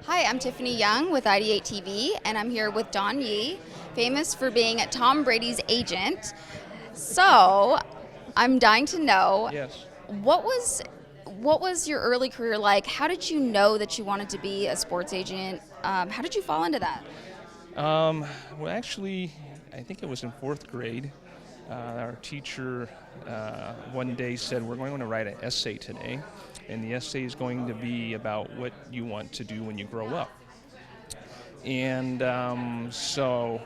Hi, I'm Tiffany Young with IdeateTV, and I'm here with Don Yee, famous for being Tom Brady's agent. So, I'm dying to know Yes. what was what was your early career like? How did you know that you wanted to be a sports agent? How did you fall into that? Um, well, actually, I think it was in fourth grade. Our teacher one day said, "We're going to write an essay today, and the essay is going to be about what you want to do when you grow up." And so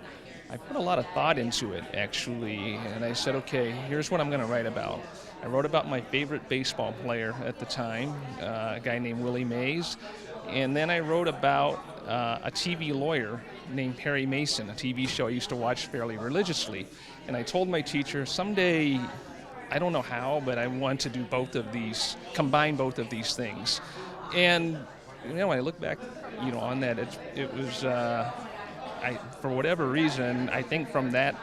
I put a lot of thought into it, actually, and I said, okay, here's what I'm going to write about. I wrote about my favorite baseball player at the time, a guy named Willie Mays, and then I wrote about a TV lawyer named Perry Mason, a TV show I used to watch fairly religiously. And I told my teacher, someday, I don't know how, but I want to do both of these, combine both of these things. And when I look back, on that, it was, for whatever reason, I think from that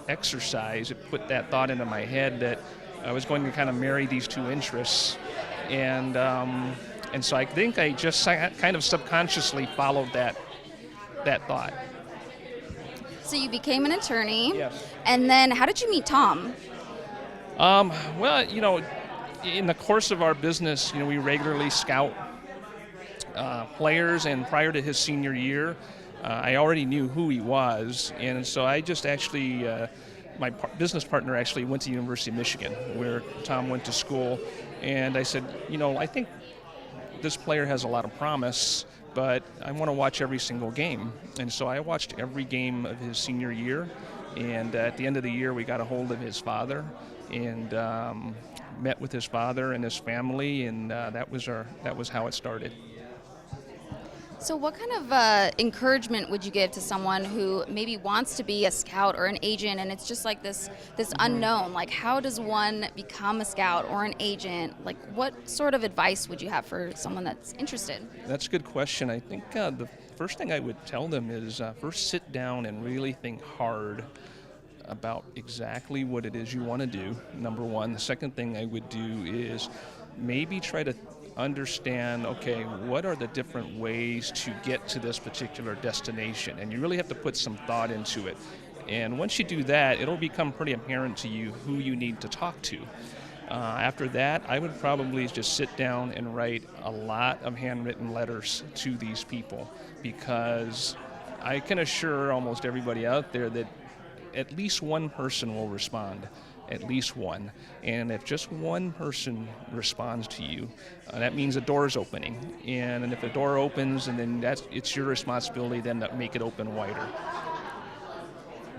exercise, it put that thought into my head that I was going to kind of marry these two interests, and so I think I just kind of subconsciously followed that thought. So you became an attorney, Yes. and then how did you meet Tom? Well, in the course of our business, we regularly scout players, and prior to his senior year, I already knew who he was, and so I just actually, my business partner actually went to the University of Michigan, where Tom went to school, and I said, I think this player has a lot of promise, but I want to watch every single game. And so I watched every game of his senior year, and at the end of the year, we got a hold of his father, and met with his father and his family, and that was how it started. So, what kind of encouragement would you give to someone who maybe wants to be a scout or an agent, and it's just like this unknown? Like, how does one become a scout or an agent? Like, what sort of advice would you have for someone that's interested? That's a good question. I think the first thing I would tell them is first sit down and really think hard about exactly what it is you want to do, number one. The second thing I would do is maybe try to understand, okay, what are the different ways to get to this particular destination? And you really have to put some thought into it. And once you do that, it'll become pretty apparent to you who you need to talk to. After that, I would probably just sit down and write a lot of handwritten letters to these people, because I can assure almost everybody out there that at least one person will respond, at least one. And if just one person responds to you, that means a door is opening. And if the door opens, and then it's your responsibility then to make it open wider.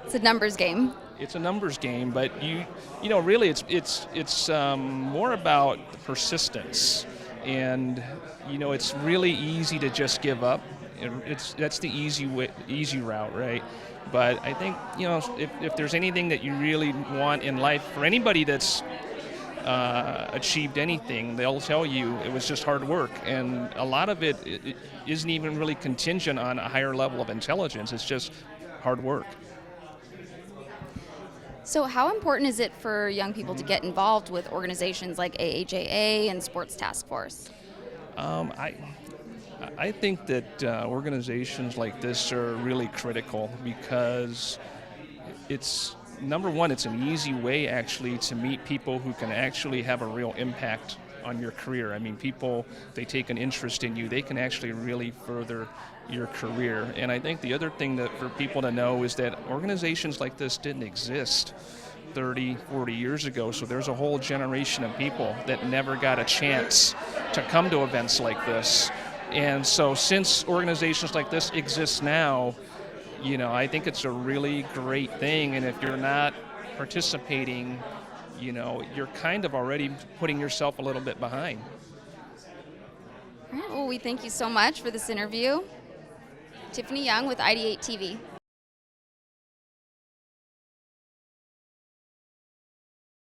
It's a numbers game. It's a numbers game, but really it's more about persistence. And it's really easy to just give up. That's the easy route, right? But I think, if there's anything that you really want in life, for anybody that's achieved anything, they'll tell you it was just hard work. And a lot of it isn't even really contingent on a higher level of intelligence. It's just hard work. So, how important is it for young people to get involved with organizations like AAJA and Sports Task Force? I think that organizations like this are really critical, because it's, number one, it's an easy way actually to meet people who can actually have a real impact on your career. I mean, people, they take an interest in you, they can actually really further your career. And I think the other thing that for people to know is that organizations like this didn't exist 30, 40 years ago, so there's a whole generation of people that never got a chance to come to events like this. And so since organizations like this exist now, I think it's a really great thing. And if you're not participating, you're kind of already putting yourself a little bit behind. All right, well, we thank you so much for this interview. Tiffany Young with IdeateTV.